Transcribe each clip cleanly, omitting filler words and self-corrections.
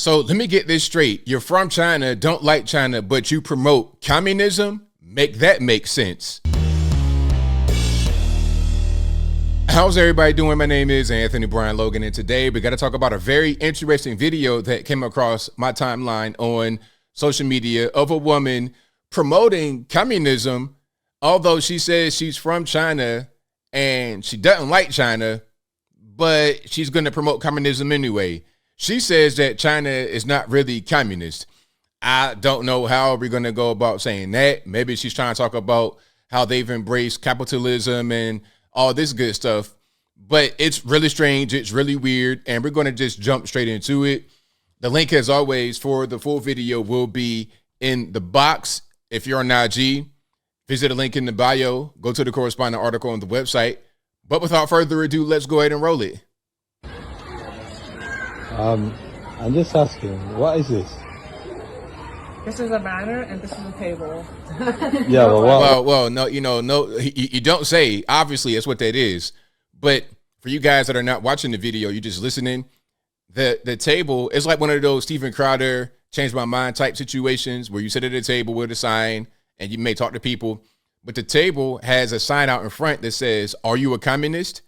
So let me get this straight. You're from China, don't like China, but you promote communism? Make that make sense. How's everybody doing? My name is Anthony Brian Logan, and today we got to talk about a very interesting video that came across my timeline on social media of a woman promoting communism, although she says she's from China and she doesn't like China, but she's going to promote communism anyway. She says that China is not really communist. I don't know how we're going to go about saying that. Maybe she's trying to talk about how they've embraced capitalism and all this good stuff. But it's really strange. It's really weird. And we're going to just jump straight into it. The link, as always, for the full video will be in the box. If you're on IG, visit the link in the bio. Go to the corresponding article on the website. But without further ado, let's go ahead and roll it. I'm just asking, what is this? This is a banner and this is a table. Yeah, well, no, you don't say. Obviously, that's what that is. But for you guys that are not watching the video, you're just listening. The table is like one of those Steven Crowder change my mind type situations where you sit at a table with a sign and you may talk to people. But the table has a sign out in front that says, "Are you a communist?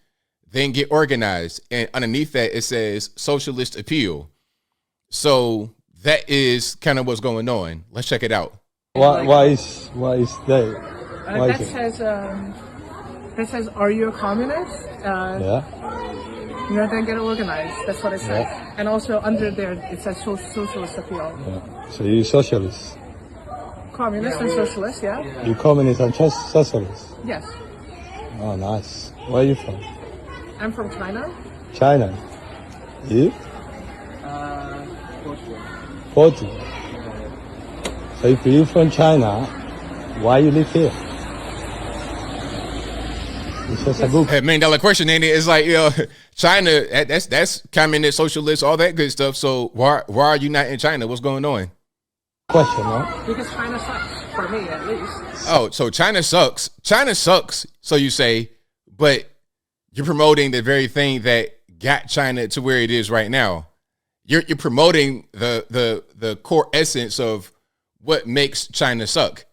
Then get organized." And underneath that, it says socialist appeal. So that is kind of what's going on. Let's check it out. Why is that? That says, "Are you a communist?" Yeah. Then get organized. That's what it says. Yeah. And also under there, it says socialist appeal. Yeah. So you socialist? Communist and socialist, yeah? You communist and socialist? Yes. Oh, nice. Where are you from? I'm from China. China. You? Portugal. So if you're from China, why you live here? It's just a book. Hey, $1 million question, ain't it? It's like, China, that's communist, socialist, all that good stuff. So why are you not in China? What's going on? Question, no? Because China sucks, for me at least. Oh, so China sucks. China sucks, so you say, but you're promoting the very thing that got China to where it is right now. You're promoting the core essence of what makes China suck,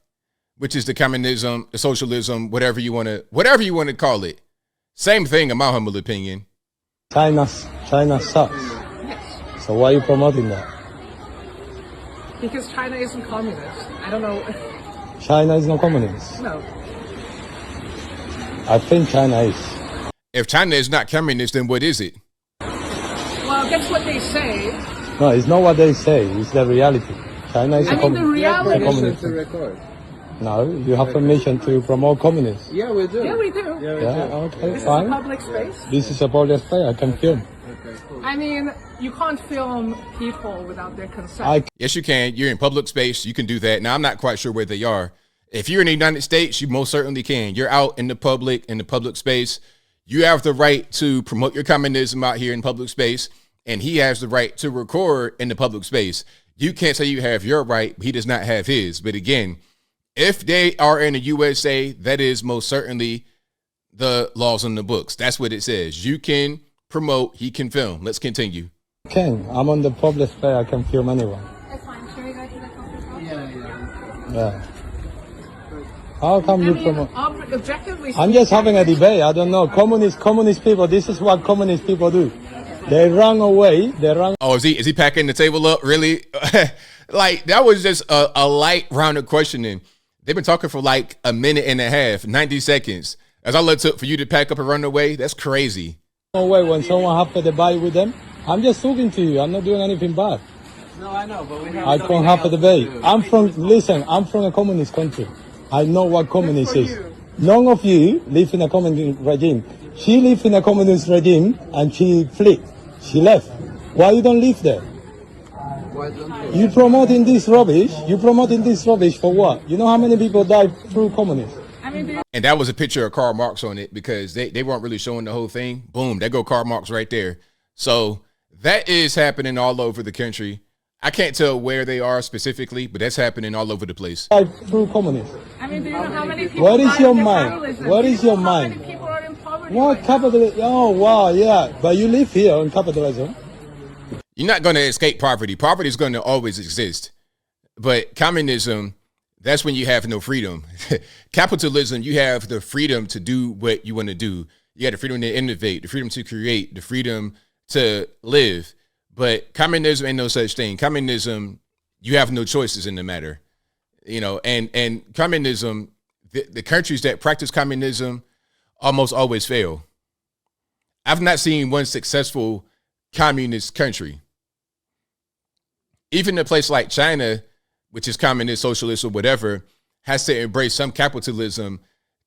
which is the communism, the socialism, whatever you want to call it. Same thing, in my humble opinion. China sucks. Yes. So why are you promoting that? Because China isn't communist. I don't know. China is not communist. No. I think China is. If China is not communist, then what is it? Well, that's what they say. No, it's not what they say. It's the reality. China is I mean, the reality. communist. No, you have permission to promote communism. Yeah, we do. Yeah, we do. Yeah, okay, This fine. is a public space. This is a public space. I can film. Okay, cool. I mean, you can't film people without their consent. Yes, you can. You're in public space. You can do that. Now, I'm not quite sure where they are. If you're in the United States, you most certainly can. You're out in the public space. You have the right to promote your communism out here in public space, and he has the right to record in the public space. You can't say you have your right, but he does not have his. But again, if they are in the USA, that is most certainly the laws in the books. That's what it says. You can promote, he can film. Let's continue. I'm on the public space. I can film anyone. That's fine. Should we go to the coffee shop? Yeah. How come you promote? Objectively I'm just having a debate. I don't know. Communist people. This is what communist people do. They run away. Oh, is he packing the table up? Really? Like, that was just a light round of questioning. They've been talking for like a minute and a half, 90 seconds. As all it took for you to pack up and run away, that's crazy. Away when someone have a debate with them. I'm just talking to you. I'm not doing anything bad. No, I know, but we have. I can't have a debate. I'm from a communist country. I know what communist is. None of you live in a communist regime. She lived in a communist regime and she fled. She left. Why you don't live there? Why don't you? You promoting this rubbish? You promoting this rubbish for what? You know how many people died through communism? I mean, And that was a picture of Karl Marx on it because they weren't really showing the whole thing. Boom, there go Karl Marx right there. So that is happening all over the country. I can't tell where they are specifically, but that's happening all over the place. Died through communism. I mean, do you know how many people What is died your in mind? capitalism? What Do you is your know mind? How many people are in poverty What right now? capitalism? Oh, wow, yeah. But you live here in capitalism. You're not going to escape poverty. Poverty is going to always exist. But communism, that's when you have no freedom. Capitalism, you have the freedom to do what you want to do. You have the freedom to innovate, the freedom to create, the freedom to live. But communism ain't no such thing. Communism, you have no choices in the matter. You know, and communism, the countries that practice communism almost always fail. I've not seen one successful communist country. Even a place like China, which is communist, socialist, or whatever, has to embrace some capitalism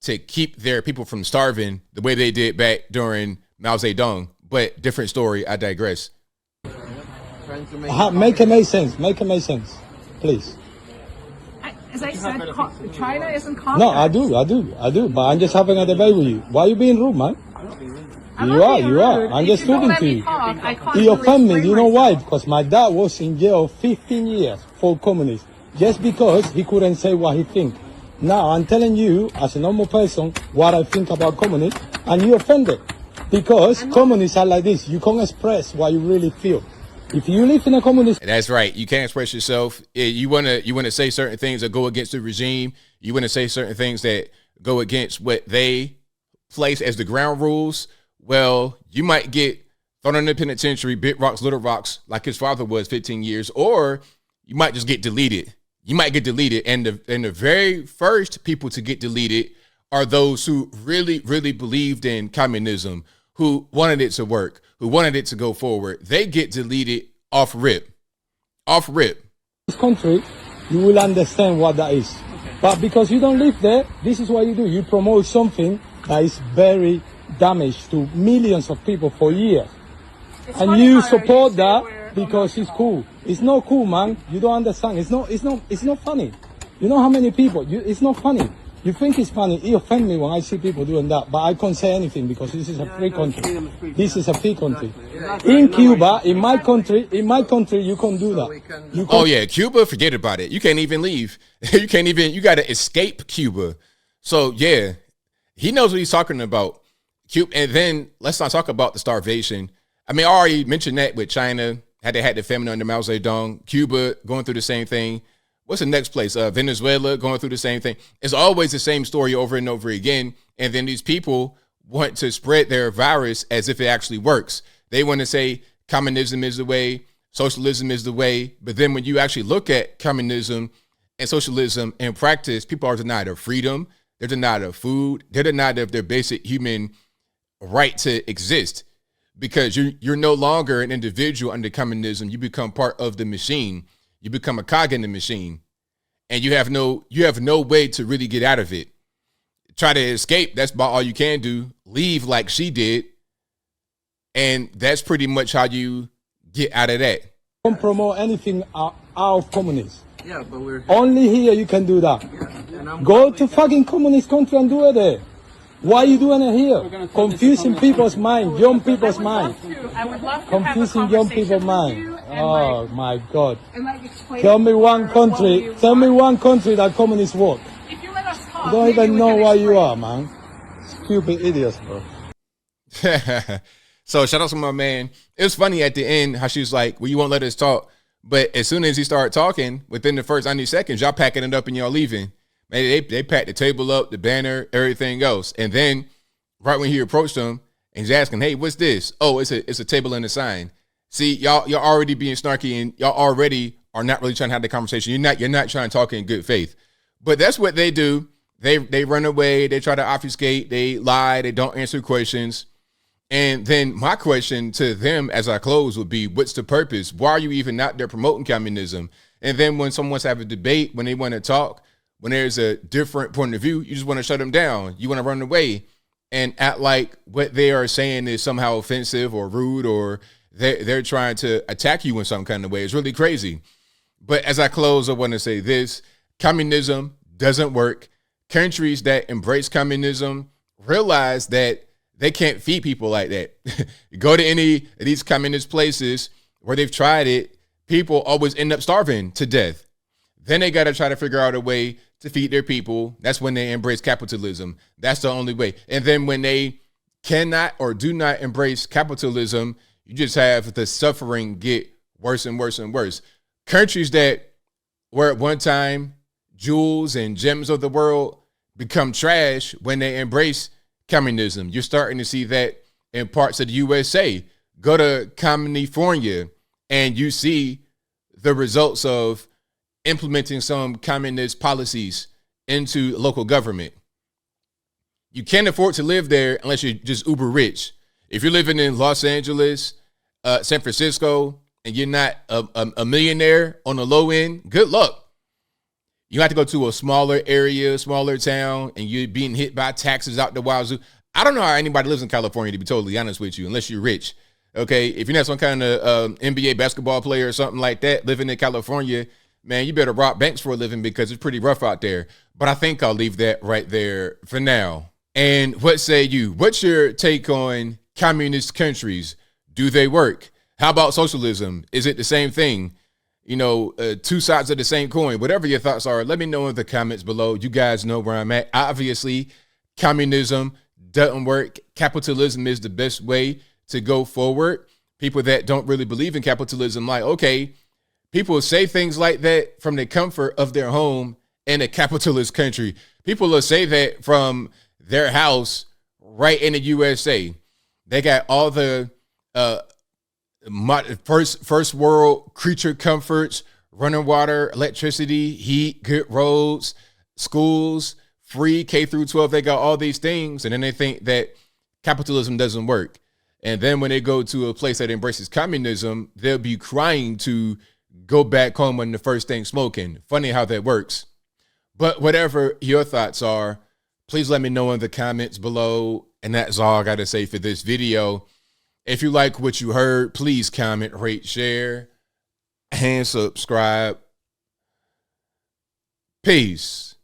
to keep their people from starving the way they did back during Mao Zedong. But different story, I digress. Make it make sense. Make it make sense, please. As I said, China isn't communist. No, I do. But I'm just having a debate with you. Why are you being rude, man? You are. I'm just talking to you. You offend me. You know why? Because my dad was in jail 15 years for communists. Just because he couldn't say what he thinks. Now, I'm telling you, as a normal person, what I think about communists, and you offended. Because communists are like this. You can't express what you really feel. If you live in a communist... That's right. You can't express yourself. You want to say certain things that go against the regime. You want to say certain things that go against what they place as the ground rules. Well, you might get thrown in the penitentiary, big rocks, little rocks, like his father was 15 years, or you might just get deleted. You might get deleted. And the very first people to get deleted are those who really, really believed in communism, who wanted it to work, who wanted it to go forward. They get deleted off rip. Off rip. This country, you will understand what that is. But because you don't live there, this is what you do. You promote something that is very damage to millions of people for years. And you support that because it's cool. It's not cool, man. You don't understand. It's not funny. You know how many people, it's not funny. You think it's funny. It offends me when I see people doing that, but I can't say anything because this is a free country. This is a free country. In Cuba, in my country, you can't do that. Oh yeah, Cuba, forget about it. You can't even leave. You got to escape Cuba. So yeah, he knows what he's talking about. Cuba, and then let's not talk about the starvation. I mean, I already mentioned that with China, had the famine under Mao Zedong, Cuba going through the same thing. What's the next place? Venezuela going through the same thing. It's always the same story over and over again. And then these people want to spread their virus as if it actually works. They want to say communism is the way, socialism is the way. But then when you actually look at communism and socialism in practice, people are denied of freedom. They're denied of food. They're denied of their basic human right to exist, because you're no longer an individual under communism. You become part of the machine. You become a cog in the machine, and you have no way to really get out of it. Try to escape. That's about all you can do. Leave like she did. And that's pretty much how you get out of that. Don't promote anything out of communism. Yeah, but we're only here you can do that. Yeah, go to fucking communist country and do it there. Why are you doing it here? Confusing people's mind, young people's mind. I would love to confusing young people's mind. Oh my God! And tell me one country. Tell me one country that communists work. If you let us talk, you don't even know where you are, man. Stupid idiots, bro. So shout out to my man. It was funny at the end how she was like, "Well, you won't let us talk," but as soon as he started talking, within the first 90 seconds, y'all packing it up and y'all leaving. Man, they packed the table up, the banner, everything else. And then right when he approached them and he's asking, "Hey, what's this?" "Oh, it's a table and a sign." See, y'all already being snarky, and y'all already are not really trying to have the conversation. You're not trying to talk in good faith. But that's what they do. They run away, they try to obfuscate, they lie, they don't answer questions. And then my question to them as I close would be, what's the purpose? Why are you even out there promoting communism? And then when someone wants to have a debate, when they want to talk, when there's a different point of view, you just want to shut them down. You want to run away and act like what they are saying is somehow offensive or rude, or they're trying to attack you in some kind of way. It's really crazy. But as I close, I want to say this: communism doesn't work. Countries that embrace communism realize that they can't feed people like that. You go to any of these communist places where they've tried it, people always end up starving to death. Then they got to try to figure out a way to feed their people. That's when they embrace capitalism. That's the only way. And then when they cannot or do not embrace capitalism, you just have the suffering get worse and worse and worse. Countries that were at one time jewels and gems of the world become trash when they embrace communism. You're starting to see that in parts of the USA. Go to California and you see the results of implementing some communist policies into local government. You can't afford to live there unless you're just uber rich. If you're living in Los Angeles, San Francisco, and you're not a millionaire on the low end, good luck. You have to go to a smaller area, smaller town, and you're being hit by taxes out the wazoo. I don't know how anybody lives in California, to be totally honest with you, unless you're rich. Okay, if you're not some kind of NBA basketball player or something like that, living in California, man, you better rob banks for a living because it's pretty rough out there. But I think I'll leave that right there for now. And what say you? What's your take on communist countries? Do they work? How about socialism? Is it the same thing? You know, two sides of the same coin. Whatever your thoughts are, let me know in the comments below. You guys know where I'm at. Obviously, communism doesn't work. Capitalism is the best way to go forward. People that don't really believe in capitalism, like, okay, people say things like that from the comfort of their home in a capitalist country. People will say that from their house right in the USA. They got all the first world creature comforts, running water, electricity, heat, good roads, schools, free K through 12. They got all these things, and then they think that capitalism doesn't work. And then when they go to a place that embraces communism, they'll be crying to go back home when the first thing smoking. Funny how that works. But whatever your thoughts are, please let me know in the comments below. And that's all I got to say for this video. If you like what you heard, please comment, rate, share, and subscribe. Peace.